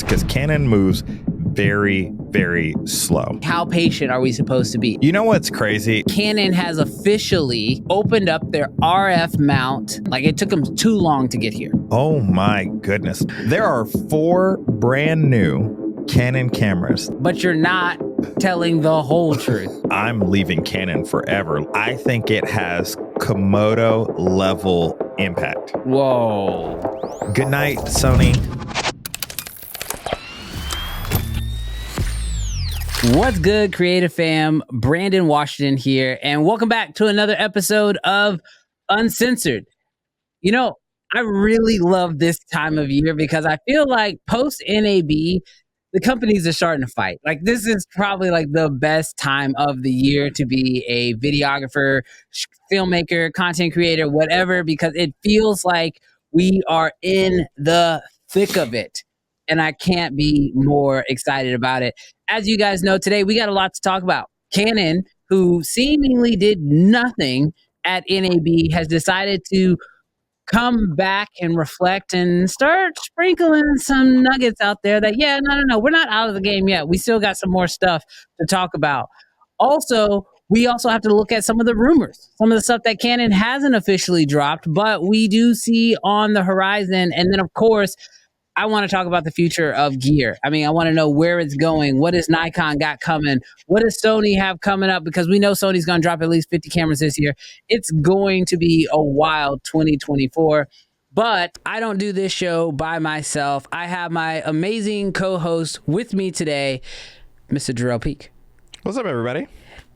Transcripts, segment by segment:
because Canon moves very, very slow. How patient are we supposed to be? You know what's crazy? Canon has officially opened up their RF mount. Like, it took them too long to get here. Oh my goodness. There are 4 brand new Canon cameras. But you're not telling the whole truth. I'm leaving Canon forever. I think it has Komodo level impact. Whoa. Good night, Sony. What's good, Creative Fam? Brandon Washington here, and welcome back to another episode of Uncensored. You know, I really love this time of year because I feel like post NAB, the companies are starting to fight. Like, this is probably like the best time of the year to be a videographer, filmmaker, content creator, whatever, because it feels like we are in the thick of it. And I can't be more excited about it. As you guys know, today we got a lot to talk about. Canon, who seemingly did nothing at NAB, has decided to come back and reflect and start sprinkling some nuggets out there that, no, we're not out of the game yet. We still got some more stuff to talk about. Also, we also have to look at some of the rumors, some of the stuff that Canon hasn't officially dropped, but we do see on the horizon. And then, of course, I want to talk about the future of gear. I mean, I want to know where it's going. What does Nikon got coming? What does Sony have coming up? Because we know Sony's going to drop at least 50 cameras this year. It's going to be a wild 2024. But I don't do this show by myself. I have my amazing co-host with me today, Mr. Jarrell Peak. What's up, everybody?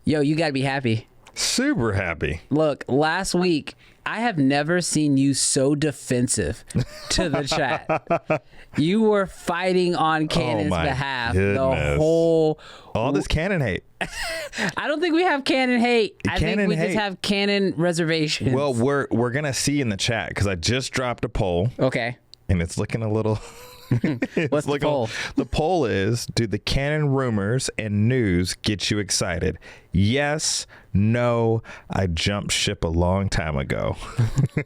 Yo, you got to be happy. Super happy. Look, last week, I have never seen you so defensive to the chat. You were fighting on Canon's behalf. Goodness. The whole... All this Canon hate. I don't think we have Canon hate. I Canon think we hate. just have Canon reservations. Well, we're going to see in the chat because I just dropped a poll. Okay. And it's looking a little... What's the poll? The poll is, do the Canon rumors and news get you excited? Yes, no, I jumped ship a long time ago.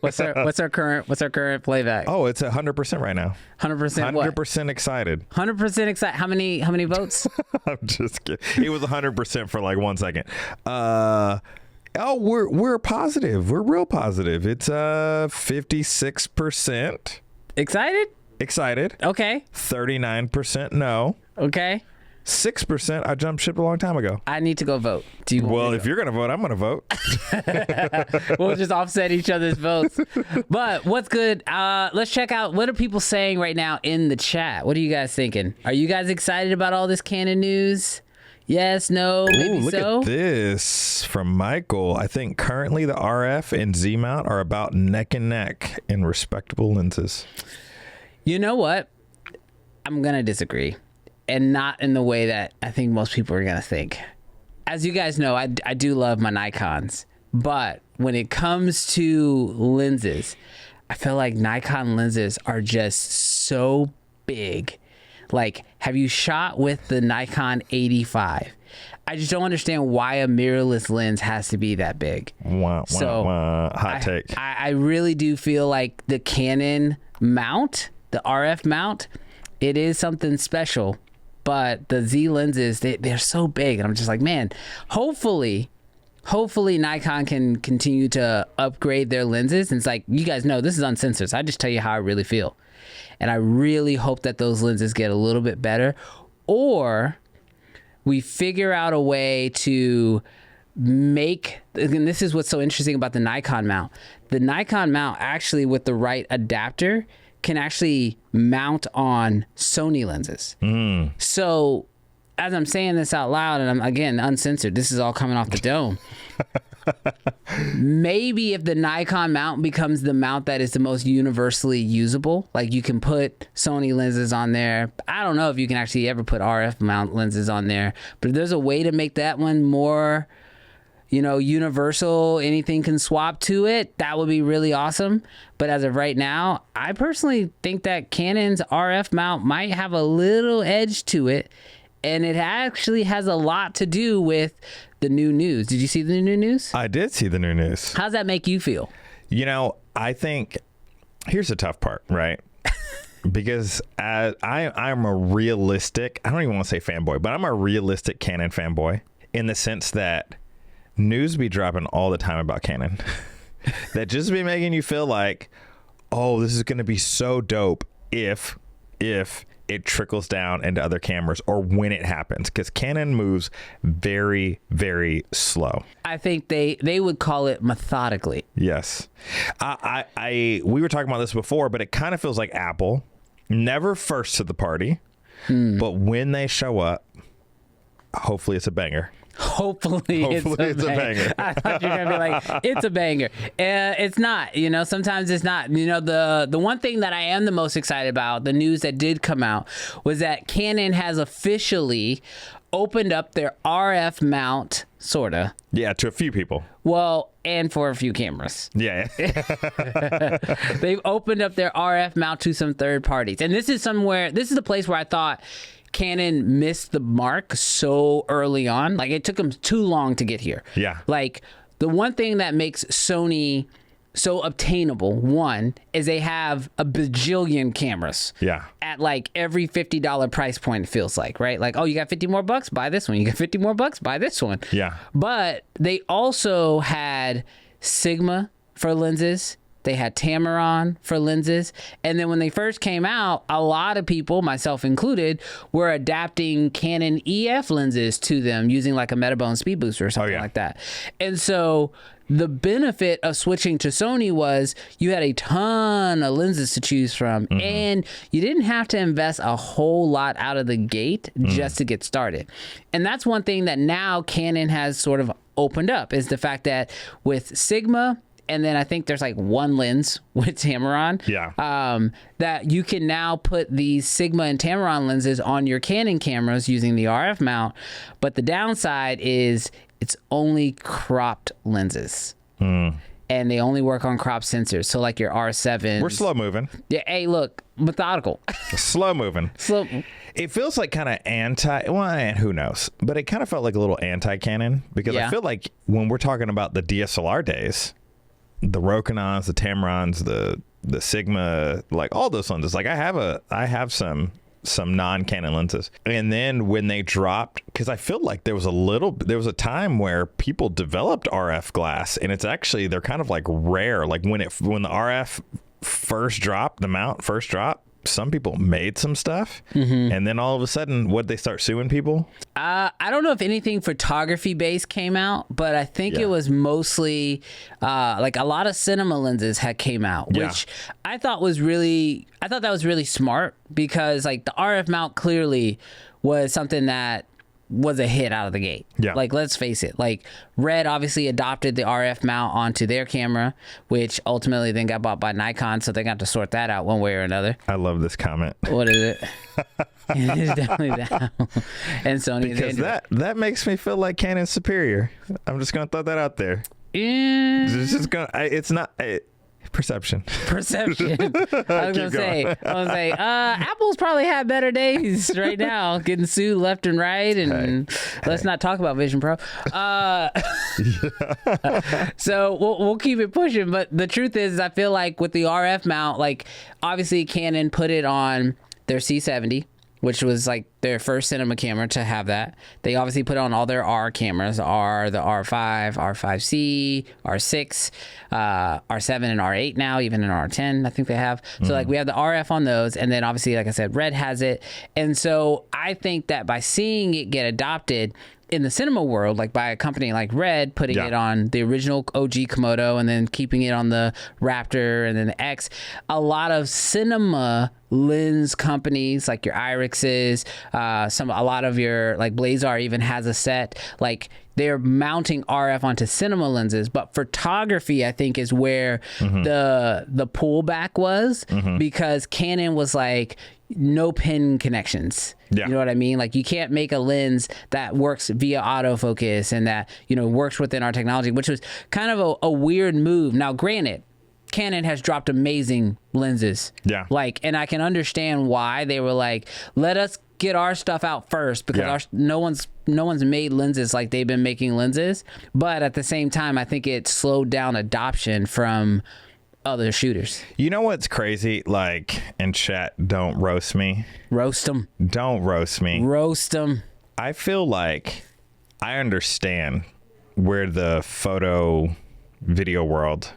What's our current playback? Oh, it's 100% right now. 100% what? 100% excited. 100% excited. How many votes? I'm just kidding. It was 100% for like 1 second. We're positive. We're real positive. It's 56%. Excited? Okay. 39% no. Okay. 6% I jumped ship a long time ago. I need to go vote. Do you Well, if you're going to vote, I'm going to vote. We'll just offset each other's votes. But what's good? Let's check out, what are people saying right now in the chat? What are you guys thinking? Are you guys excited about all this Canon news? Yes, no, maybe look so. Look at this from Michael. I think currently the RF and Z mount are about neck and neck in respectable lenses. You know what? I'm going to disagree. And not in the way that I think most people are going to think. As you guys know, I do love my Nikons. But when it comes to lenses, I feel like Nikon lenses are just so big. Like, have you shot with the Nikon 85? I just don't understand why a mirrorless lens has to be that big. Hot take. I really do feel like the Canon mount, the RF mount, it is something special. But the Z lenses, they're so big. And I'm just like, man, hopefully Nikon can continue to upgrade their lenses. And it's like, you guys know, this is uncensored. So I just tell you how I really feel. And I really hope that those lenses get a little bit better. Or we figure out a way to make, and this is what's so interesting about the Nikon mount. The Nikon mount actually, with the right adapter, can actually mount on Sony lenses. So as I'm saying this out loud, and I'm, again, uncensored, this is all coming off the dome. Maybe if the Nikon mount becomes the mount that is the most universally usable, like you can put Sony lenses on there. I don't know if you can actually ever put RF mount lenses on there, but if there's a way to make that one more, universal, anything can swap to it, that would be really awesome. But as of right now, I personally think that Canon's RF mount might have a little edge to it. And it actually has a lot to do with the new news. Did you see the new news? I did see the new news. How's that make you feel? I think here's the tough part, right? because I'm a realistic, I don't even want to say fanboy, but I'm a realistic Canon fanboy in the sense that news be dropping all the time about Canon that just be making you feel like, oh, this is going to be so dope if it trickles down into other cameras or when it happens, because Canon moves very, very slow. I think they would call it methodically. Yes. We were talking about this before, but it kind of feels like Apple, never first to the party, but when they show up, hopefully it's a banger. Hopefully it's a banger. I thought you were gonna be like, it's a banger. It's not. Sometimes it's not. The one thing that I am the most excited about, the news that did come out, was that Canon has officially opened up their RF mount, sorta. Yeah, to a few people. Well, and for a few cameras. Yeah. They've opened up their RF mount to some third parties, and this is the place where I thought Canon missed the mark so early on. Like, it took them too long to get here. Yeah. Like, the one thing that makes Sony so obtainable, one, is they have a bajillion cameras. Yeah. At like every $50 price point, it feels like, right? Like, oh, you got 50 more bucks? Buy this one. You got 50 more bucks? Buy this one. Yeah. But they also had Sigma for lenses. They had Tamron for lenses. And then when they first came out, a lot of people, myself included, were adapting Canon EF lenses to them using like a Metabone speed booster or something like that. And so the benefit of switching to Sony was you had a ton of lenses to choose from, and you didn't have to invest a whole lot out of the gate just to get started. And that's one thing that now Canon has sort of opened up, is the fact that with Sigma, and then I think there's like one lens with Tamron. Yeah. That you can now put these Sigma and Tamron lenses on your Canon cameras using the RF mount. But the downside is it's only cropped lenses. And they only work on crop sensors. So like your R7. We're slow moving. Yeah. Hey, look, methodical. Slow moving. Slow. It feels like kind of who knows? But it kind of felt like a little anti-Canon, because I feel like when we're talking about the DSLR days, the Rokinons, the Tamrons, the Sigma, like all those lenses, like I have some non-Canon lenses. And then when they dropped, because I feel like there was a time where people developed RF glass, and they're kind of like rare. Like when the RF first dropped, the mount first dropped, some people made some stuff, and then all of a sudden, would they start suing people? I don't know if anything photography based came out, but I think it was mostly like a lot of cinema lenses had came out, which I thought that was really smart, because like the RF mount clearly was something that was a hit out of the gate. Yeah. Like, let's face it. Like, Red obviously adopted the RF mount onto their camera, which ultimately then got bought by Nikon, so they got to sort that out one way or another. I love this comment. What is it? It is definitely that. And Sony, because that makes me feel like Canon's superior. I'm just gonna throw that out there. It's not. Perception. I was gonna say, Apple's probably had better days right now, getting sued left and right, and let's not talk about Vision Pro. So we'll keep it pushing, but the truth is, I feel like with the RF mount, like obviously Canon put it on their C70, which was like their first cinema camera to have that. They obviously put on all their R cameras, the R5, R5C, R6, R7, and R8 now, even an R10 I think they have. So like we have the RF on those, and then obviously, like I said, Red has it. And so I think that by seeing it get adopted in the cinema world, like by a company like Red putting it on the original OG Komodo and then keeping it on the Raptor and then the X, a lot of cinema lens companies like your Irixes, a lot of your like Blazar even has a set, like they're mounting RF onto cinema lenses. But photography, I think, is where the pullback was, because Canon was like, no pin connections. You know what I mean? Like, you can't make a lens that works via autofocus and that, works within our technology, which was kind of a weird move. Now, granted, Canon has dropped amazing lenses. Like, and I can understand why they were like, let us get our stuff out first, because no one's made lenses like they've been making lenses. But at the same time, I think it slowed down adoption from other shooters. You know what's crazy? Like, in chat, don't roast me. Roast them. Don't roast me. Roast them. I feel like I understand where the photo video world,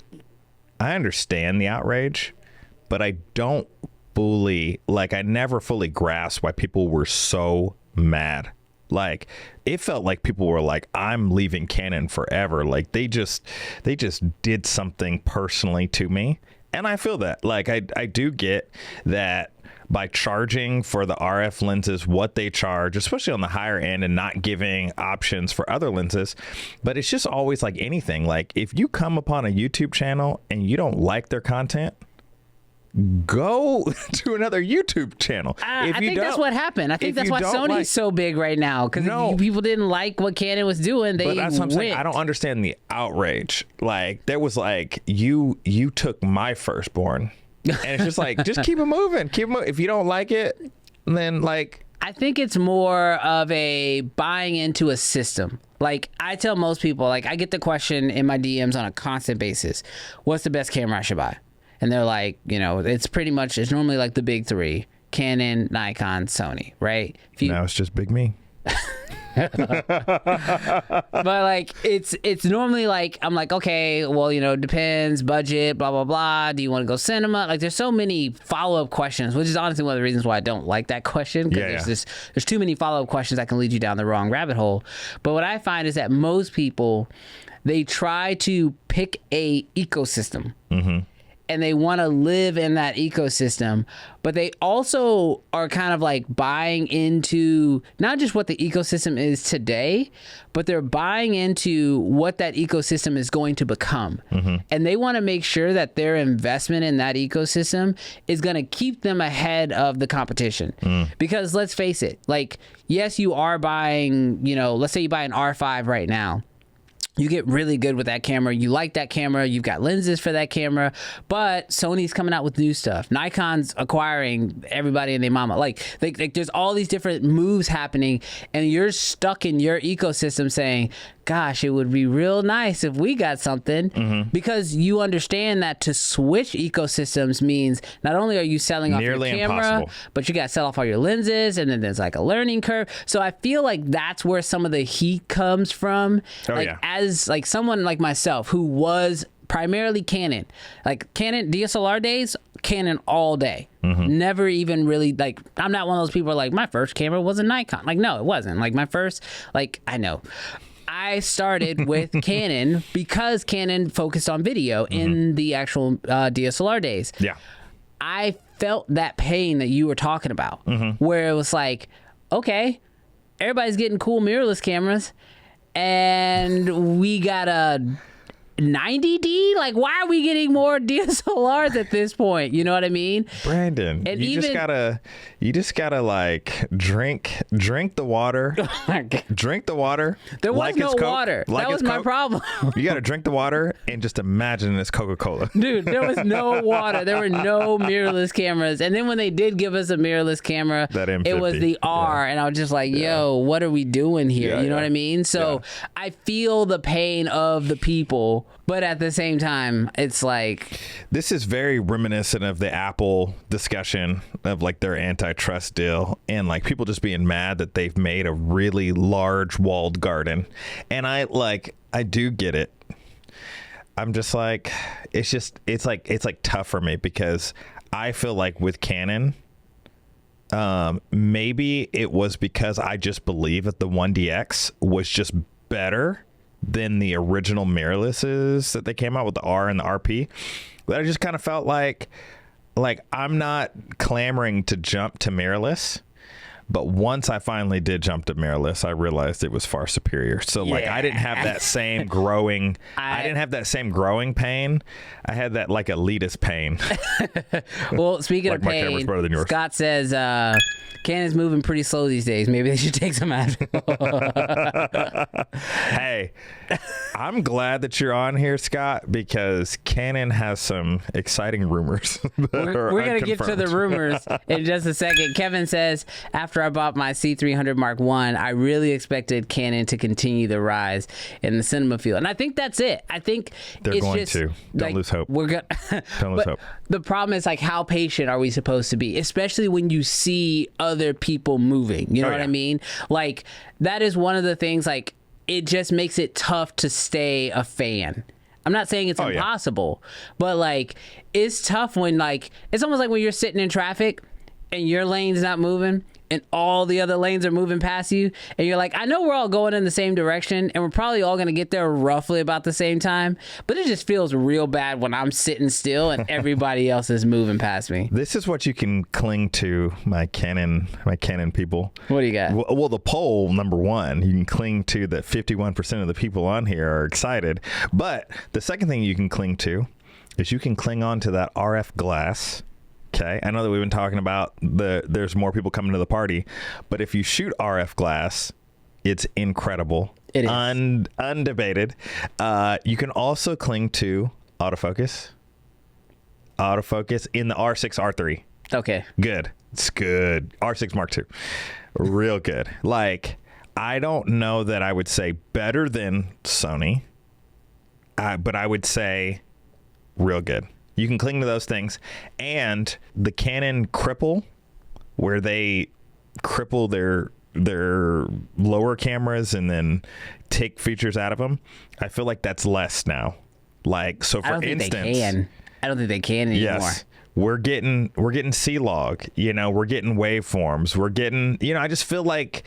I understand the outrage, but I don't fully, like, I never fully grasped why people were so mad. Like, it felt like people were like, I'm leaving Canon forever. Like, they just did something personally to me. And I feel that. Like, I do get that by charging for the RF lenses what they charge, especially on the higher end, and not giving options for other lenses. But it's just always like anything. Like, if you come upon a YouTube channel and you don't like their content, go to another YouTube channel. I think that's what happened. I think that's why Sony's so big right now, because people didn't like what Canon was doing. They that's what I'm saying. I don't understand the outrage. Like, there was like, you took my firstborn, and it's just like, just keep it moving. Keep it moving. If you don't like it, then like, I think it's more of a buying into a system. Like, I tell most people, like, I get the question in my DMs on a constant basis, what's the best camera I should buy? And they're like, you know, it's normally like the big three: Canon, Nikon, Sony, right? Now it's just big me. But like, it's normally like, I'm like, okay, well, you know, depends, budget, blah, blah, blah. Do you want to go cinema? Like, there's so many follow-up questions, which is honestly one of the reasons why I don't like that question, because there's too many follow-up questions that can lead you down the wrong rabbit hole. But what I find is that most people, they try to pick a ecosystem. Mm-hmm. And they want to live in that ecosystem, but they also are kind of like buying into not just what the ecosystem is today, but they're buying into what that ecosystem is going to become. Mm-hmm. And they want to make sure that their investment in that ecosystem is going to keep them ahead of the competition. Because let's face it, like, yes, you are buying, you know, let's say you buy an R5 right now. You get really good with that camera. You like that camera. You've got lenses for that camera. But Sony's coming out with new stuff. Nikon's acquiring everybody and their mama. Like there's all these different moves happening, and you're stuck in your ecosystem saying, gosh, it would be real nice if we got something, because you understand that to switch ecosystems means not only are you selling off your camera, but you got to sell off all your lenses, and then there's like a learning curve. So I feel like that's where some of the heat comes from. As like someone like myself who was primarily Canon, like Canon DSLR days, Canon all day. Never even really, like, I'm not one of those people like, my first camera was a Nikon. Like, no, it wasn't. Like, my first, like, I started with Canon because Canon focused on video in the actual DSLR days. Yeah. I felt that pain that you were talking about, where it was like, okay, everybody's getting cool mirrorless cameras, and we got a 90D. Like, why are we getting more DSLRs at this point? You know what I mean, Brandon? And you just gotta like drink the water. Drink the water. There was no water. That was my problem. You gotta drink the water and just imagine it's Coca-Cola. Dude, there was no water. There were no mirrorless cameras. And then when they did give us a mirrorless camera, it was the R, and I was just like, yo, what are we doing here? You know what I mean? So I feel the pain of the people, but at the same time, it's like, this is very reminiscent of the Apple discussion of like their antitrust deal, and like people just being mad that they've made a really large walled garden. And I do get it. I'm just like, it's like tough for me, because I feel like with Canon, maybe it was because I just believe that the 1DX was just better than the original mirrorlesses that they came out with, the R and the RP. But I just kind of felt like I'm not clamoring to jump to mirrorless, but once I finally did jump to mirrorless, I realized it was far superior. So like, I didn't have that same growing pain. I had that like elitist pain. Well, speaking of pain, Scott says Canon's moving pretty slow these days. Maybe they should take some Advil. Hey, I'm glad that you're on here, Scott, because Canon has some exciting rumors. We're going to get to the rumors in just a second. Kevin says, after after I bought my C300 Mark I, I really expected Canon to continue the rise in the cinema field. And I think that's it. I think they're it's going just, to. Don't lose hope. We're going Don't lose hope. The problem is, like, how patient are we supposed to be? Especially when you see other people moving. You know what I mean? Like, that is one of the things, like, it just makes it tough to stay a fan. I'm not saying it's impossible, but, like, it's tough when, like, it's almost like when you're sitting in traffic and your lane's not moving and all the other lanes are moving past you, and you're like, I know we're all going in the same direction and we're probably all going to get there roughly about the same time, but it just feels real bad when I'm sitting still and everybody else is moving past me. This is what you can cling to, my Canon people. What do you got? Well, the poll, number one, you can cling to that 51% of the people on here are excited. But the second thing you can cling to is you can cling on to that RF glass. Okay, I know that we've been talking about there's more people coming to the party, but if you shoot RF glass, it's incredible. It is. Undebated. You can also cling to autofocus in the R6, R3. Okay. Good. It's good. R6 Mark II. Real good. Like, I don't know that I would say better than Sony, but I would say real good. You can cling to those things. And the Canon cripple, where they cripple their lower cameras and then take features out of them, I feel like that's less now. Like, so for instance, I don't think they can anymore. Yes. We're getting C-Log, we're getting waveforms, we're getting, I just feel like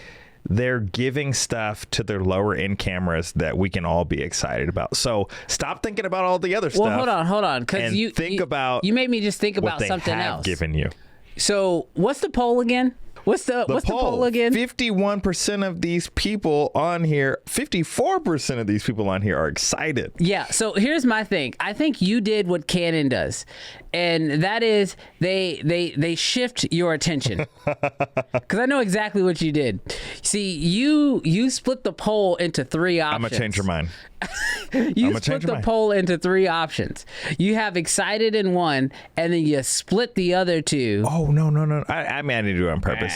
they're giving stuff to their lower end cameras that we can all be excited about. So stop thinking about all the other stuff. Well, hold on, because you made me just think about something else. Given you. So what's the poll again? What's the poll again? 51% of these people on here, 54% of these people on here are excited. Yeah, so here's my thing. I think you did what Canon does, and that is they shift your attention. Because I know exactly what you did. See, you split the poll into three options. I'm going to change your mind. You split the poll into three options. You have excited in one, and then you split the other two. Oh, no. I mean, I didn't do it on purpose.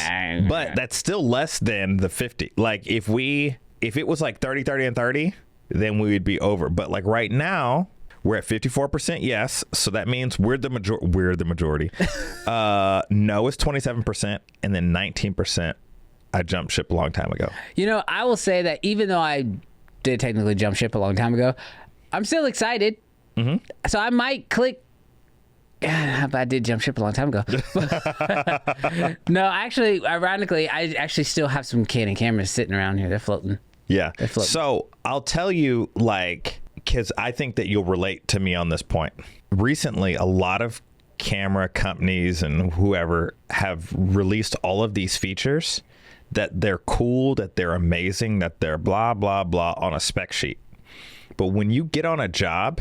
But that's still less than the 50. Like, if it was like 30, 30, and 30, then we would be over. But like right now, we're at 54% yes. So that means we're the majority. No is 27%, and then 19%. I jumped ship a long time ago. I will say that even though I did technically jump ship a long time ago, I'm still excited. Mm-hmm. So I might click. I did jump ship a long time ago. No, actually, ironically, I actually still have some Canon cameras sitting around here. They're floating. Yeah. They're floating. So I'll tell you, because I think that you'll relate to me on this point. Recently, a lot of camera companies and whoever have released all of these features that they're cool, that they're amazing, that they're blah, blah, blah on a spec sheet. But when you get on a job,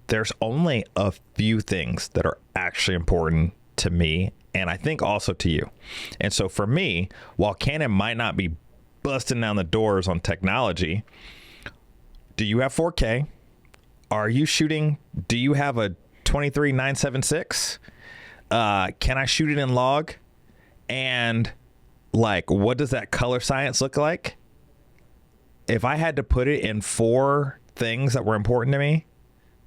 there's only a few things that are actually important to me, and I think also to you. And so for me, while Canon might not be busting down the doors on technology, do you have 4K? Are you shooting? Do you have a 23-976? Can I shoot it in log? And what does that color science look like? If I had to put it in 4 things that were important to me,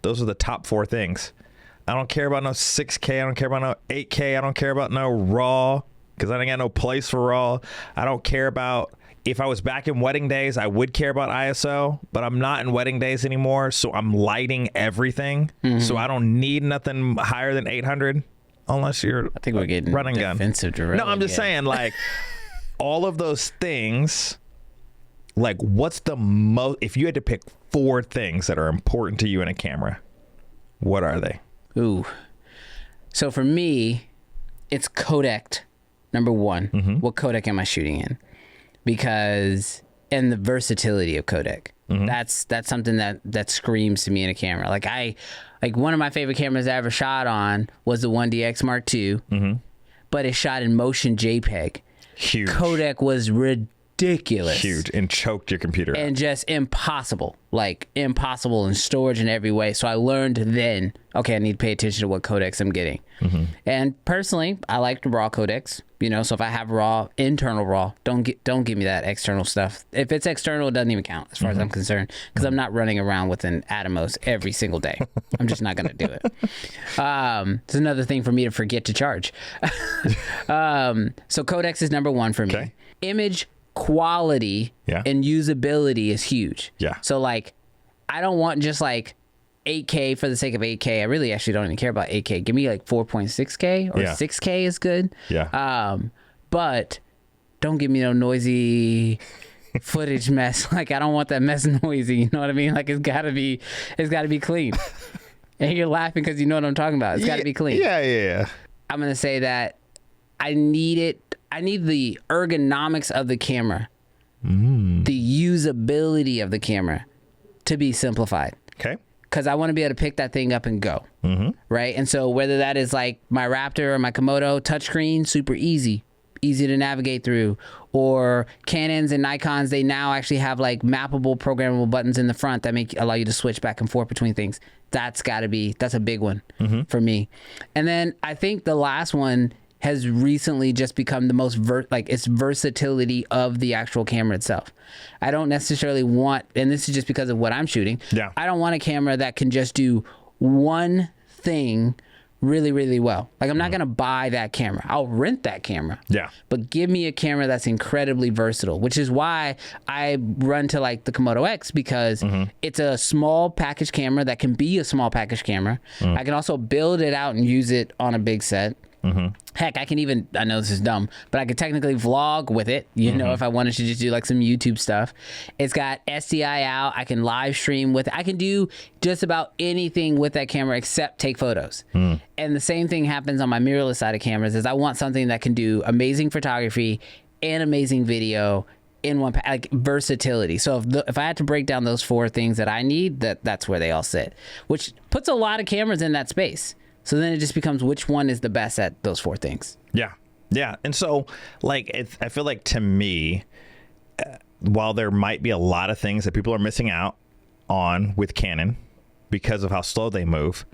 those are the top 4 things. I don't care about no 6K. I don't care about no 8K. I don't care about no RAW, because I ain't got no place for RAW. I don't care about, if I was back in wedding days, I would care about ISO, but I'm not in wedding days anymore, so I'm lighting everything. Mm-hmm. So I don't need nothing higher than 800, unless you're I think we're getting running gun. No, I'm just saying, all of those things, what's the most, if you had to pick 4 things that are important to you in a camera, what are they? Ooh. So for me, it's codec, number 1. Mm-hmm. What codec am I shooting in? And the versatility of codec. Mm-hmm. That's something that screams to me in a camera. One of my favorite cameras I ever shot on was the 1DX Mark II, mm-hmm. but it shot in motion JPEG. Huge. Codec was ridiculous. ridiculous. Huge. And choked your computer out. And just impossible. Like impossible in storage in every way. So I learned then, okay, I need to pay attention to what codecs I'm getting. And personally, I like the raw codecs. You know, so if I have raw, internal raw, don't give me that external stuff. If it's external, it doesn't even count as far as I'm concerned, because I'm not running around with an Atomos every single day. I'm just not going to do it. It's another thing for me to forget to charge. So codecs is number one for me. Okay. Image quality and usability is huge. Yeah. So like, I don't want just like 8K for the sake of 8K. I really actually don't even care about 8K. Give me like 4.6K or 6K is good. Yeah. But don't give me no noisy footage mess. Like I don't want that mess noisy. You know what I mean? Like it's gotta be clean. And you're laughing because you know what I'm talking about. It's gotta be clean. Yeah. I'm gonna say that I need the ergonomics of the camera, the usability of the camera to be simplified. Okay. Because I want to be able to pick that thing up and go, right? And so whether that is like my Raptor or my Komodo touchscreen, super easy to navigate through, or Canons and Nikons, they now actually have like mappable programmable buttons in the front that allow you to switch back and forth between things. That's a big one for me. And then I think the last one has recently just become the most its versatility of the actual camera itself. I don't necessarily want, and this is just because of what I'm shooting. Yeah. I don't want a camera that can just do one thing really, really well. Like I'm not going to buy that camera. I'll rent that camera. Yeah. But give me a camera that's incredibly versatile, which is why I run to like the Komodo X, because it's a small package camera that can be a small package camera. I can also build it out and use it on a big set. Heck, I can even, I know this is dumb, but I could technically vlog with it, you know, if I wanted to just do like some YouTube stuff. It's got SDI out. I can live stream with it. I can do just about anything with that camera except take photos. And the same thing happens on my mirrorless side of cameras, is I want something that can do amazing photography and amazing video in one, like versatility. So if I had to break down those four things that I need, that's where they all sit, which puts a lot of cameras in that space. So then it just becomes which one is the best at those four things. Yeah. And so, like, I feel like to me, while there might be a lot of things that people are missing out on with Canon because of how slow they move,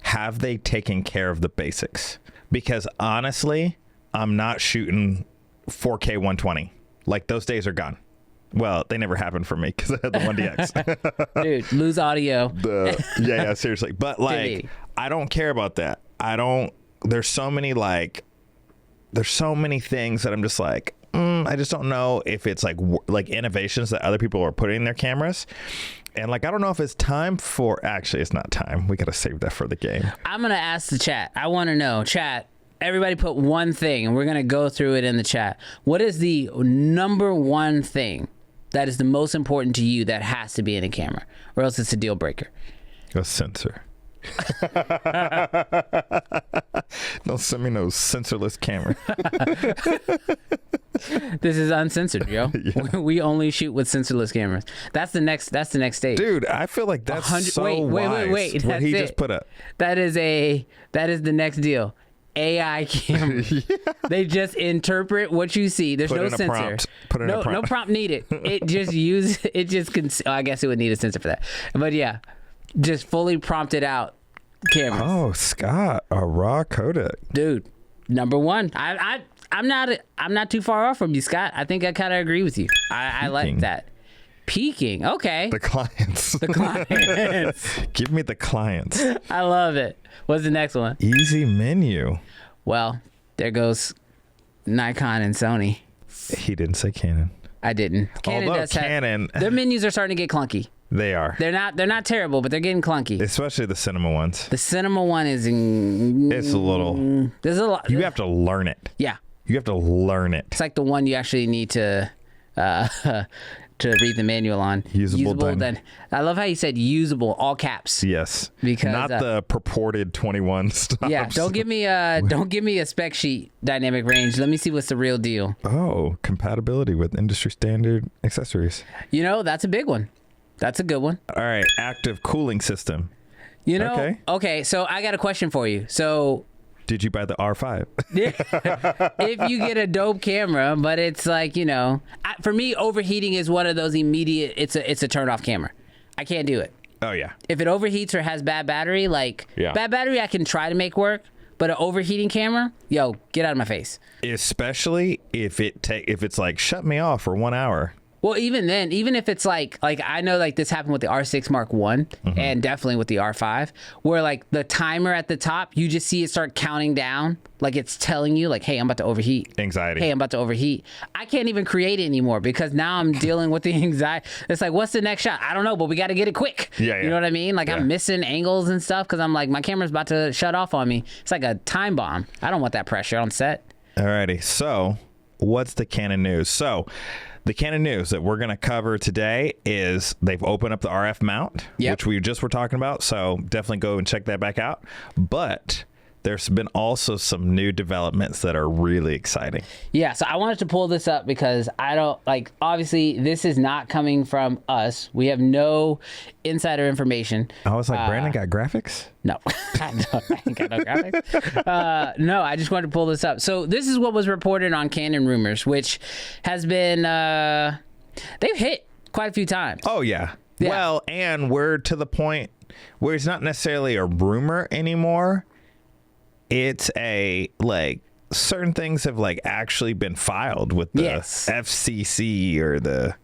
have they taken care of the basics? Because honestly, I'm not shooting 4K 120. Like, those days are gone. Well, they never happened for me because I had the 1DX. Dude, lose audio. Yeah, seriously. But like, I don't care about that. There's so many things that I'm just like, I just don't know if it's like innovations that other people are putting in their cameras. And like, I don't know if it's time for, actually, it's not time. We got to save that for the game. I'm going to ask the chat. I want to know, chat, everybody put one thing and we're going to go through it in the chat. What is the number one thing that is the most important to you that has to be in a camera, or else it's a deal breaker? A sensor. Don't send me no sensorless camera. This is uncensored, yo. Yeah. We only shoot with sensorless cameras. That's the next stage. Dude, I feel like that's so wise. Wait. What he just put up. That is the next deal. AI camera. Yeah. They just interpret what you see. There's no sensor. No prompt needed. It just I guess it would need a sensor for that. But yeah, just fully prompted out cameras. Oh, Scott, a raw codec. Dude, number one. I'm not too far off from you, Scott. I think I kind of agree with you. I like that. Peaking. Okay. The clients. Give me the clients. I love it. What's the next one? Easy menu. Well, there goes Nikon and Sony. He didn't say Canon. I didn't. Canon, their menus are starting to get clunky. They are. They're not terrible, but they're getting clunky. Especially the cinema ones. The cinema one is it's a little. There's a lot. You have to learn it. Yeah. You have to learn it. It's like the one you actually need to read the manual on. Usable then. I love how you said usable, all caps. Yes. Because not the purported 21 stops. Yeah. Don't give me a spec sheet dynamic range. Let me see what's the real deal. Oh, compatibility with industry standard accessories. You know, that's a big one. That's a good one. All right. Active cooling system. You know. Okay. So I got a question for you. So Did you buy the R5? If you get a dope camera, but it's like, you know, for me, overheating is one of those immediate, it's a turn off camera. I can't do it. Oh yeah. If it overheats or has bad battery, bad battery I can try to make work, but an overheating camera, yo, get out of my face. Especially if it's like shut me off for 1 hour. Well, even then, even if it's like I know like this happened with the R6 Mark 1 and definitely with the R5, where like the timer at the top, you just see it start counting down, like it's telling you like, hey, I'm about to overheat. Anxiety. Hey, I'm about to overheat. I can't even create it anymore because now I'm dealing with the anxiety. It's like, what's the next shot? I don't know, but we got to get it quick. Yeah. You know what I mean? Like I'm missing angles and stuff because I'm like, my camera's about to shut off on me. It's like a time bomb. I don't want that pressure on set. Alrighty. So what's the Canon news? So the Canon news that we're going to cover today is they've opened up the RF mount, which we just were talking about. So definitely go and check that back out. But there's been also some new developments that are really exciting. Yeah, so I wanted to pull this up because I don't, like, obviously this is not coming from us. We have no insider information. I was like, Brandon got graphics? No, I ain't got no graphics. No, I just wanted to pull this up. So this is what was reported on Canon Rumors, which has been, they've hit quite a few times. Oh, yeah. Well, and we're to the point where it's not necessarily a rumor anymore. It's like certain things have like actually been filed with the FCC or the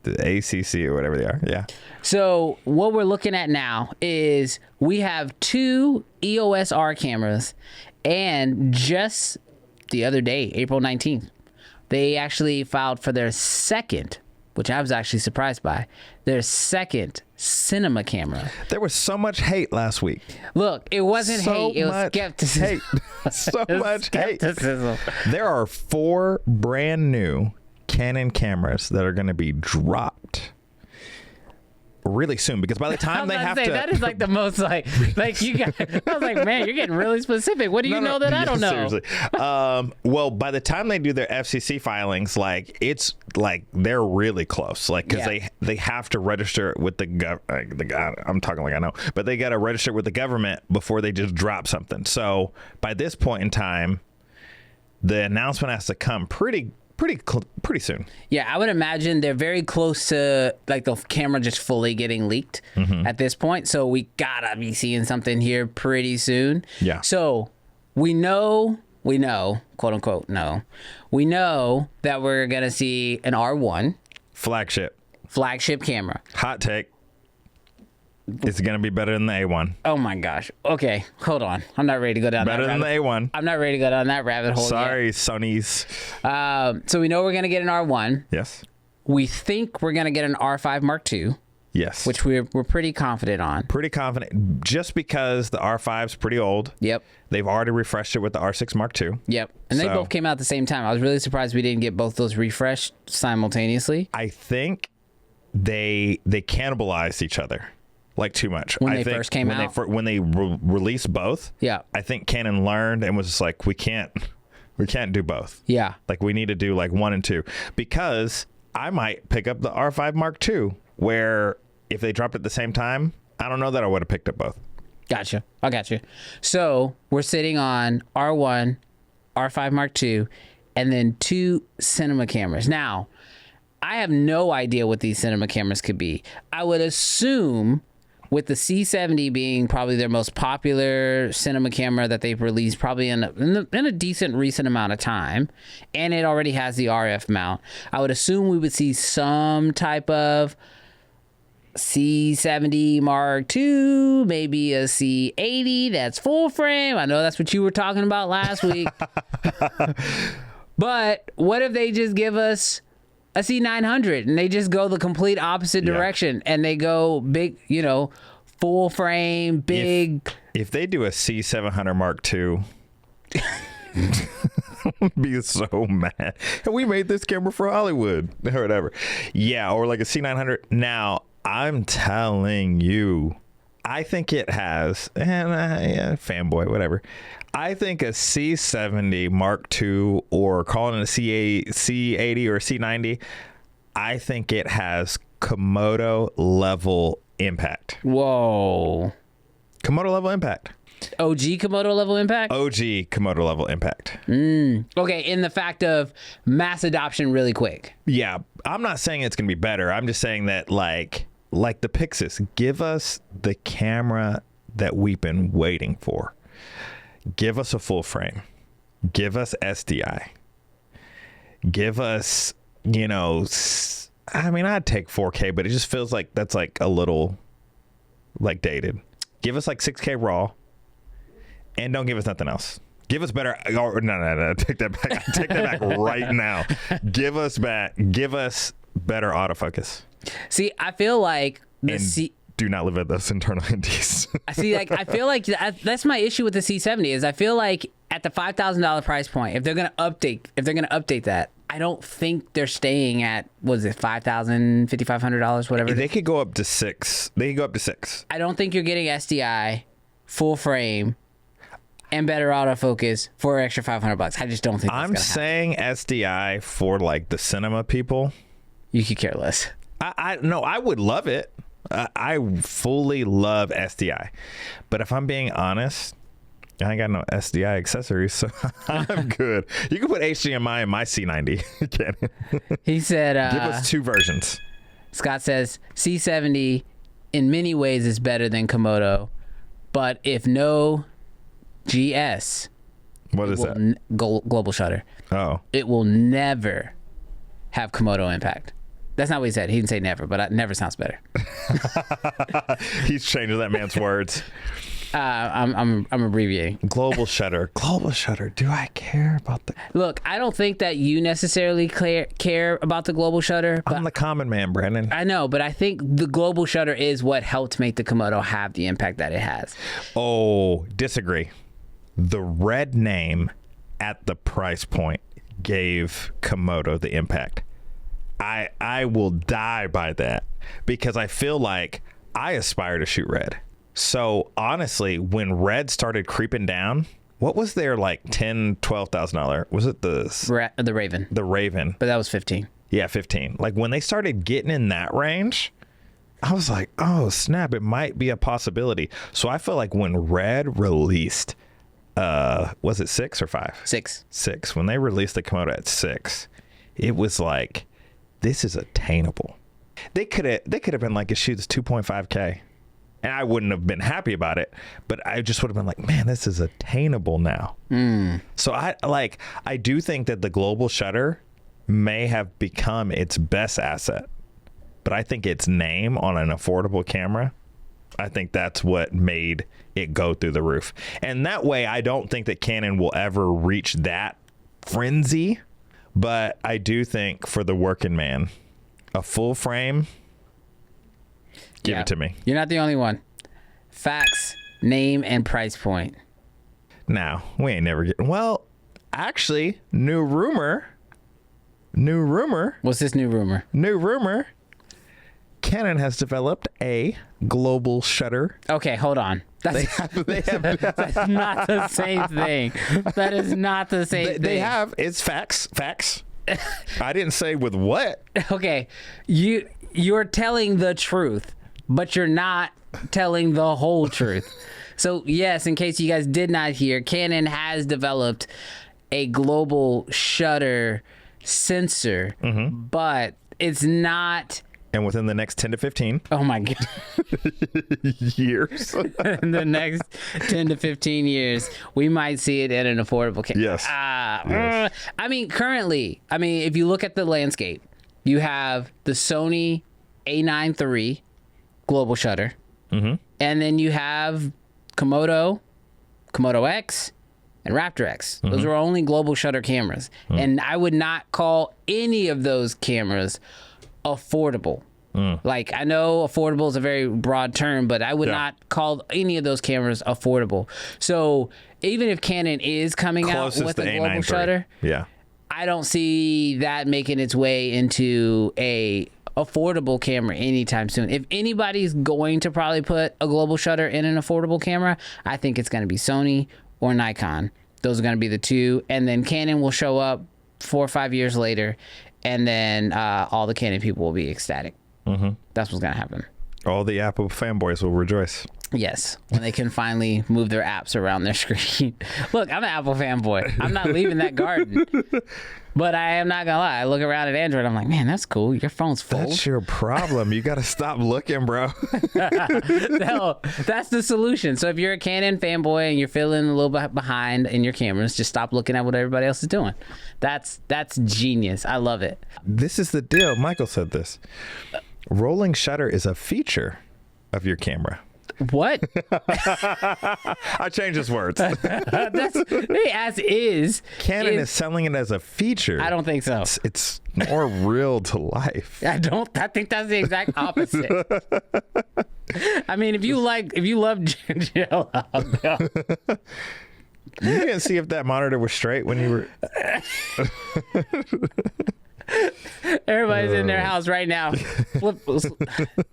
ACC or whatever they are. Yeah. So what we're looking at now is we have 2 EOS R cameras, and just the other day, April 19th, they actually filed for their second, which I was actually surprised by, their second cinema camera. There was so much hate last week. Look, it wasn't hate, it was skepticism. So much skepticism. Hate. There are 4 brand new Canon cameras that are going to be dropped really soon, because by the time they have to, that is like the most like you got. I was like, man, you're getting really specific. What do you know that I don't know? Seriously. Well, by the time they do their FCC filings, like it's like they're really close, like because they have to register with the I'm talking like I know, but they got to register with the government before they just drop something. So by this point in time, the announcement has to come pretty soon. Yeah, I would imagine they're very close to like the camera just fully getting leaked at this point. So we gotta be seeing something here pretty soon. Yeah. So we know, quote unquote, we know that we're gonna see an R1 flagship camera. Hot take. It's going to be better than the A1. Oh my gosh. Okay, hold on. I'm not ready to go down better that than the A1. I'm not ready to go down that rabbit hole Sorry, yet. Sony's. So we know we're going to get an R1. Yes. We think we're going to get an R5 Mark II. Yes. Which we're pretty confident on. Pretty confident, just because the R5's pretty old. Yep. They've already refreshed it with the R6 Mark II. Yep. And they both came out at the same time. I was really surprised we didn't get both those refreshed simultaneously. I think they cannibalized each other. Like too much. When they first came out? When they released both, yeah. I think Canon learned and was just like, we can't do both. Yeah. Like we need to do like 1 and 2, because I might pick up the R5 Mark II, where if they dropped at the same time, I don't know that I would have picked up both. Gotcha. I got you. So we're sitting on R1, R5 Mark II, and then 2 cinema cameras. Now, I have no idea what these cinema cameras could be. I would assume, with the C70 being probably their most popular cinema camera that they've released probably in a decent recent amount of time, and it already has the RF mount, I would assume we would see some type of C70 Mark II, maybe a C80 that's full frame. I know that's what you were talking about last week. But what if they just give us a C900 and they just go the complete opposite direction and they go big, full frame, big. If they do a C700 Mark II, I'd be so mad. And we made this camera for Hollywood or whatever. Yeah, or like a C900. Now, I'm telling you, I think it has, fanboy, whatever. I think a C70 Mark II, or calling it a C80 or a C90, I think it has Komodo level impact. Whoa. Komodo level impact. OG Komodo level impact? OG Komodo level impact. Okay, in the fact of mass adoption really quick. Yeah, I'm not saying it's going to be better. I'm just saying that like the Pixis, give us the camera that we've been waiting for. Give us a full frame. Give us SDI. Give us, you know, I mean, I'd take 4K, but it just feels like that's like a little like dated. Give us like 6K raw, and don't give us nothing else. Give us better. Oh, no. Take that back. Take that back right now. Give us better autofocus. See, I feel like do not live at those internal indies. See, like I feel like that's my issue with the C70 is I feel like at the $5,000 price point, if they're gonna update that, I don't think they're staying at $5,000, $5,500, whatever. They could go up to $6,000. They could go up to $6,000. I don't think you're getting SDI, full frame, and better autofocus for an extra $500. I just don't think. I'm saying SDI for like the cinema people. You could care less. No, I would love it. I fully love SDI, but if I'm being honest, I ain't got no SDI accessories, so I'm good. You can put HDMI in my C90. He said, give us 2 versions. Scott says C70 in many ways is better than Komodo, but if no GS, what is that? Global shutter. Oh, it will never have Komodo impact. That's not what he said. He didn't say never, but never sounds better. He's changing that man's words. I'm abbreviating. Global shutter. Global shutter. Do I care about the... Look, I don't think that you necessarily care about the global shutter. I'm the common man, Brandon. I know, but I think the global shutter is what helped make the Komodo have the impact that it has. Oh, disagree. The red name at the price point gave Komodo the impact. I will die by that because I feel like I aspire to shoot red. So honestly, when red started creeping down, what was their like $10,000-$12,000? Was it the Raven? The Raven. But that was 15. Yeah, 15. Like when they started getting in that range, I was like, oh snap, it might be a possibility. So I feel like when red released, was it 6 or 5? 6. 6. When they released the Komodo at 6, it was like, this is attainable. They could have been like, it shoots 2.5K. And I wouldn't have been happy about it, but I just would have been like, man, this is attainable now. So I do think that the global shutter may have become its best asset, but I think its name on an affordable camera, I think that's what made it go through the roof. And that way, I don't think that Canon will ever reach that frenzy, but I do think for the working man, a full frame, give it to me. You're not the only one. Facts, name, and price point. Now, we ain't never getting... Well, actually, new rumor. What's this new rumor? New rumor. Canon has developed a global shutter. Okay, hold on. They have That's not the same thing. That is not the same thing. They have. It's facts. I didn't say with what. Okay, you're telling the truth, but you're not telling the whole truth. So yes, in case you guys did not hear, Canon has developed a global shutter sensor, but it's not... And within the next 10 to 15. Oh my God. years. In the next 10 to 15 years, we might see it in an affordable camera. Yes. Yes. I mean, currently, if you look at the landscape, you have the Sony A9 III global shutter. And then you have Komodo X, and Raptor X. Those are only global shutter cameras. And I would not call any of those cameras affordable. Like, I know affordable is a very broad term, but I would not call any of those cameras affordable. So even if Canon is coming out with a global shutter, I don't see that making its way into a affordable camera anytime soon. If anybody's going to probably put a global shutter in an affordable camera, I think it's going to be Sony or Nikon. Those are going to be the two. And then Canon will show up 4 or 5 years later, and then all the Canon people will be ecstatic. That's what's going to happen. All the Apple fanboys will rejoice. Yes, when they can finally move their apps around their screen. Look, I'm an Apple fanboy. I'm not leaving that garden. But I am not gonna lie. I look around at Android. I'm like, man, that's cool. Your phone's full. That's your problem. You got to stop looking, bro. No, that's the solution. So if you're a Canon fanboy and you're feeling a little bit behind in your cameras, just stop looking at what everybody else is doing. That's genius. I love it. This is the deal. Michael said this. Rolling shutter is a feature of your camera. What? I changed his words. That's as is. Canon is selling it as a feature. I don't think so. It's more real to life. I think that's the exact opposite. I mean, if you love Jello, You didn't see if that monitor was straight when you were. Everybody's in their house right now.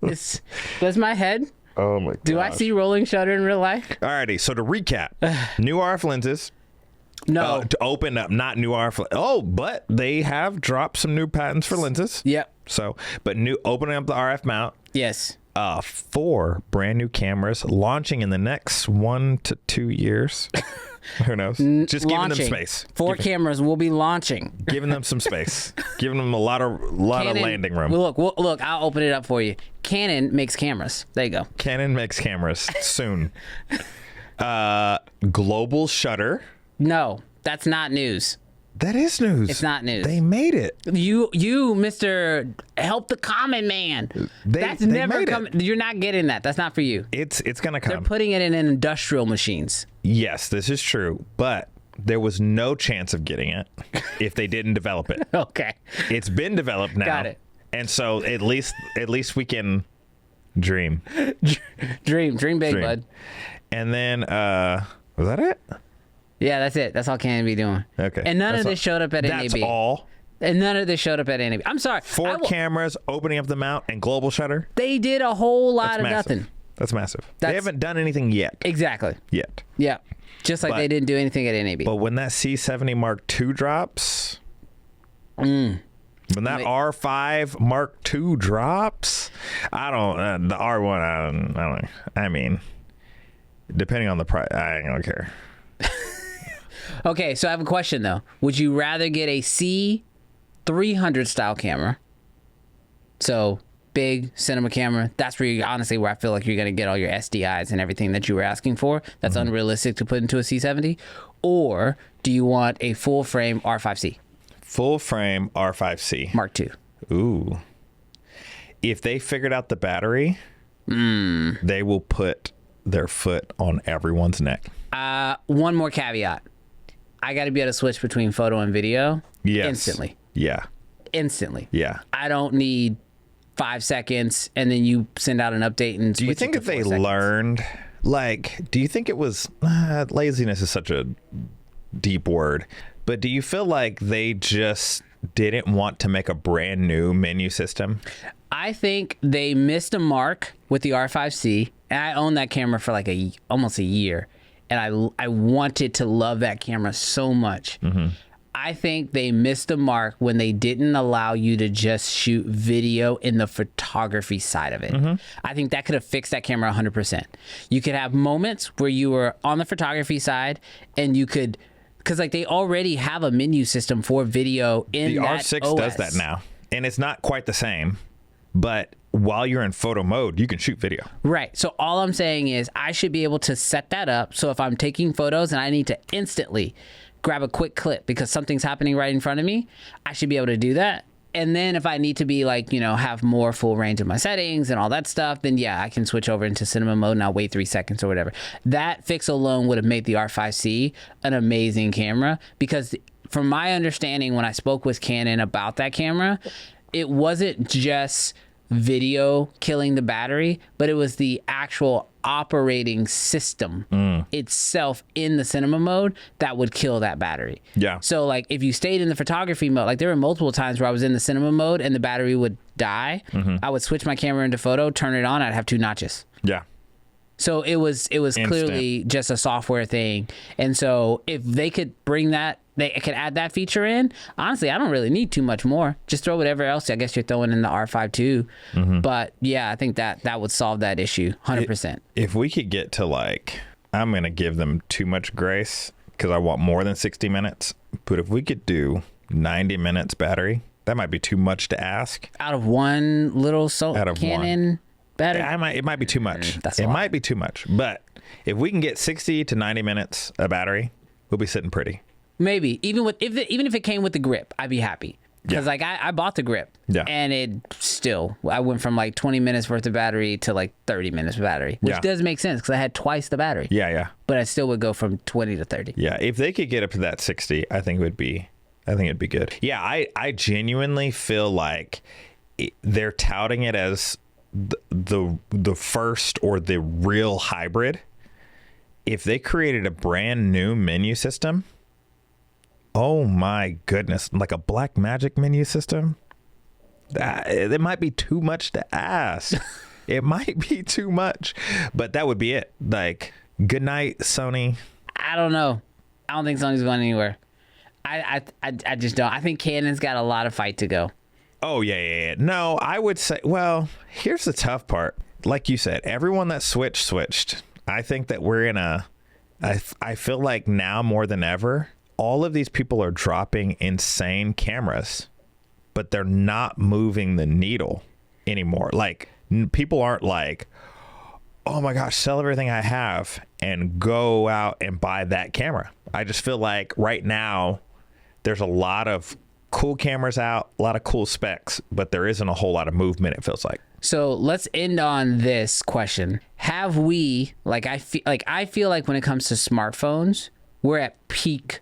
That's my head. Oh my god. Do I see rolling shutter in real life? Alrighty, so to recap, new RF lenses. No. To open up, not new RF. Oh, but they have dropped some new patents for lenses. Yep. So, but opening up the RF mount. Yes. 4 brand new cameras launching in the next 1 to 2 years. Who knows? Just giving them space. 4 cameras will be launching. Giving them some space. Giving them a lot of landing room. Look, I'll open it up for you. Canon makes cameras. There you go. Canon makes cameras soon. Global shutter. No, that's not news. That is news. It's not news. They made it. You, Mr. Help the Common Man. That's never coming. You're not getting that. That's not for you. It's gonna come. They're putting it in industrial machines. Yes, this is true, but there was no chance of getting it if they didn't develop it. Okay. It's been developed now. Got it. And so at least we can dream. Dream big, bud. And then was that it? Yeah, that's it. That's all Canon be doing. Okay. And none of this showed up at NAB. That's all. And none of this showed up at NAB. I'm sorry. 4 cameras, opening up the mount, and global shutter. They did a whole lot of massive. nothing. That's massive. They haven't done anything yet. Exactly. Yet. Yeah. Just like they didn't do anything at NAB. But when that C70 Mark II drops, when that R5 Mark II drops, I don't. The R1, I don't. I mean, depending on the price, I don't care. Okay, so I have a question though. Would you rather get a C300 style camera? So big cinema camera. That's where where I feel like you're gonna get all your SDIs and everything that you were asking for. That's unrealistic to put into a C70. Or do you want a full frame R5C? Full frame R5C Mark II. Ooh. If they figured out the battery, they will put their foot on everyone's neck. One more caveat. I got to be able to switch between photo and video instantly. Yeah. Instantly. Yeah. I don't need 5 seconds and then you send out an update and do you think if they learned, like, do you think it was laziness is such a deep word, but do you feel like they just didn't want to make a brand new menu system? I think they missed a mark with the R5C, and I owned that camera for like almost a year, and I wanted to love that camera so much. I think they missed the mark when they didn't allow you to just shoot video in the photography side of it. I think that could have fixed that camera 100%. You could have moments where you were on the photography side, and you could, because like they already have a menu system for video in the that R6 OS. does that now, and it's not quite the same, but while you're in photo mode, you can shoot video. Right. So all I'm saying is I should be able to set that up. So if I'm taking photos and I need to instantly grab a quick clip because something's happening right in front of me, I should be able to do that. And then if I need to be like, have more full range of my settings and all that stuff, then yeah, I can switch over into cinema mode and I'll wait 3 seconds or whatever. That fix alone would have made the R5C an amazing camera, because from my understanding, when I spoke with Canon about that camera, it wasn't just video killing the battery, but it was the actual operating system itself in the cinema mode that would kill that battery. Yeah. So like if you stayed in the photography mode, like there were multiple times where I was in the cinema mode and the battery would die. I would switch my camera into photo, turn it on, I'd have 2 notches. Yeah. So it was clearly just a software thing. And so if they could bring that, they could add that feature in. Honestly, I don't really need too much more. Just throw whatever else I guess you're throwing in the R5 too. But yeah, I think that would solve that issue 100%. If we could get to like, I'm going to give them too much grace because I want more than 60 minutes. But if we could do 90 minutes battery, that might be too much to ask. Out of one little Canon battery? It might be too much. It might be too much. But if we can get 60 to 90 minutes of battery, we'll be sitting pretty. Maybe. Even if it came with the grip, I'd be happy. Because like I bought the grip. Yeah. And I went from like 20 minutes worth of battery to like 30 minutes of battery. Which does make sense because I had twice the battery. Yeah. But I still would go from 20 to 30. Yeah. If they could get up to that 60, I think it'd be good. Yeah, I genuinely feel like they're touting it as the first or the real hybrid. If they created a brand new menu system, oh my goodness, like a Black Magic menu system, it might be too much to ask. It might be too much, but that would be it. Like, good night, Sony. I don't know. I don't think Sony's going anywhere. I just don't. I think Canon's got a lot of fight to go. Oh, yeah. No, I would say, well, here's the tough part. Like you said, everyone that switched. I think that we're in I feel like now more than ever, all of these people are dropping insane cameras, but they're not moving the needle anymore. Like, people aren't like, oh my gosh, sell everything I have and go out and buy that camera. I just feel like right now there's a lot of cool cameras out, a lot of cool specs, but there isn't a whole lot of movement, it feels like. So let's end on this question. Have we, I feel like when it comes to smartphones, we're at peak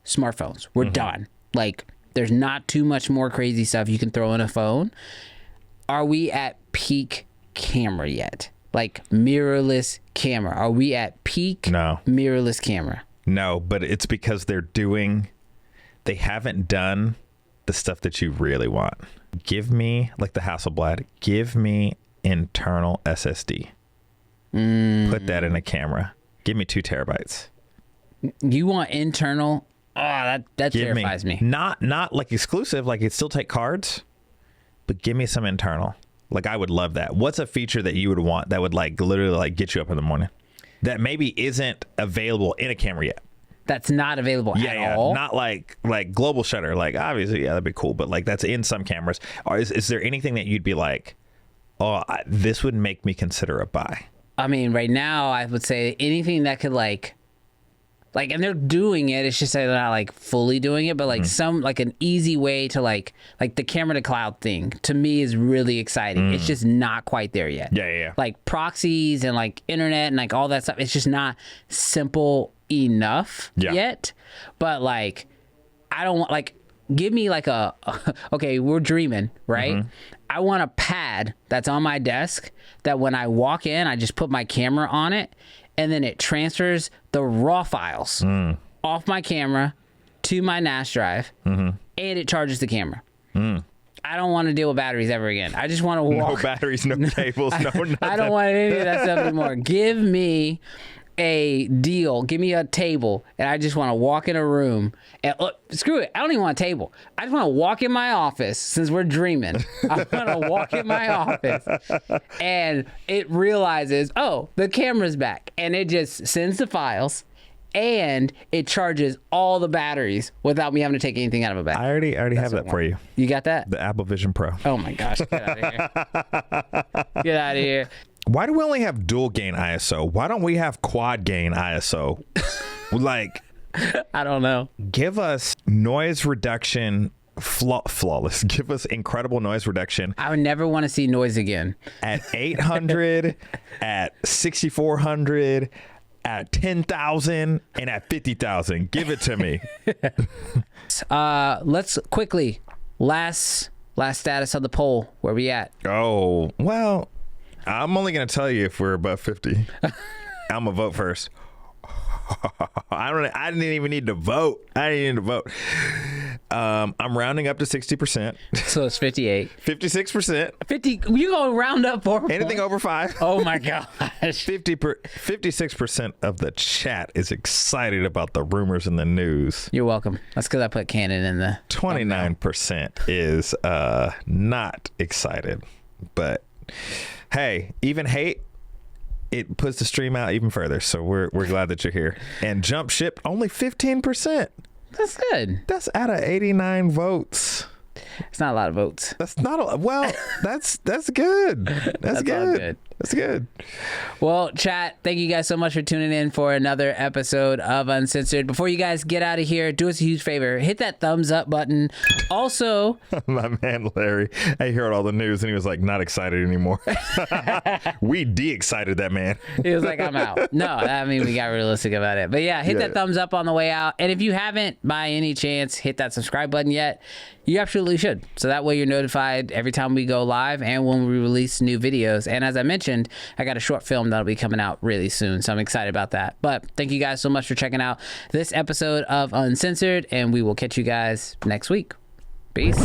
smartphones. We're done. Like, there's not too much more crazy stuff you can throw in a phone. Are we at peak camera yet? Like, mirrorless camera. Are we at peak mirrorless camera? No, but it's because they haven't done the stuff that you really want. Give me, like the Hasselblad, give me internal SSD. Put that in a camera. Give me 2 terabytes. You want internal? Oh, that terrifies me. Not like exclusive, like it'd still take cards, but give me some internal. Like, I would love that. What's a feature that you would want that would like literally like get you up in the morning that maybe isn't available in a camera yet? That's not available at all? Not like global shutter. Like, obviously, that'd be cool, but like that's in some cameras. Or is there anything that you'd be like, oh, this would make me consider a buy? I mean, right now, I would say anything that could like, and they're doing it. It's just that they're not like fully doing it, but like an easy way to like the camera to cloud thing to me is really exciting. It's just not quite there yet. Yeah. Like proxies and like internet and like all that stuff. It's just not simple enough yet. But like, I don't want give me like okay, we're dreaming, right? I want a pad that's on my desk that when I walk in, I just put my camera on it and then it transfers the raw files off my camera to my NAS drive and it charges the camera. I don't want to deal with batteries ever again. I just want to walk. No batteries, no cables, no nothing. I don't want any of that stuff anymore. Give me a deal. Give me a table, and I just want to walk in a room. And look, screw it. I don't even want a table. I just want to walk in my office. Since we're dreaming, I want to walk in my office, and it realizes, oh, the camera's back, and it just sends the files, and it charges all the batteries without me having to take anything out of a battery. I already have that for you. You got that? The Apple Vision Pro. Oh my gosh! Get out of here! Get out of here! Why do we only have dual gain ISO? Why don't we have quad gain ISO? Like, I don't know. Give us noise reduction, flawless. Give us incredible noise reduction. I would never want to see noise again. At 800, at 6400, at 10,000, and at 50,000. Give it to me. Let's quickly, last status of the poll. Where we at? Oh, well, I'm only going to tell you if we're above 50. I'm going to vote first. I didn't even need to vote. I'm rounding up to 60%. So it's 58. 56%. 50. You gonna round up 4 Anything points? over 5. Oh my gosh. 56% of the chat is excited about the rumors in the news. You're welcome. That's because I put Canon in the 29% is not excited. But hey, even hate, it puts the stream out even further. So we're glad that you're here. And jump ship, only 15%. That's good. That's out of 89 votes. It's not a lot of votes. That's not a, well, that's good. That's all good. good. That's good. Well, chat, thank you guys so much for tuning in for another episode of Uncensored. Before you guys get out of here, do us a huge favor. Hit that thumbs up button. Also, My man Larry, I heard all the news and he was like, not excited anymore. We de-excited that man. he was like, I'm out. No, I mean, we got realistic about it. But yeah, hit that thumbs up on the way out. And if you haven't, by any chance, hit that subscribe button yet, you absolutely should. So that way you're notified every time we go live and when we release new videos. And as I mentioned, I got a short film that'll be coming out really soon. So I'm excited about that. But thank you guys so much for checking out this episode of Uncensored. And we will catch you guys next week. Peace.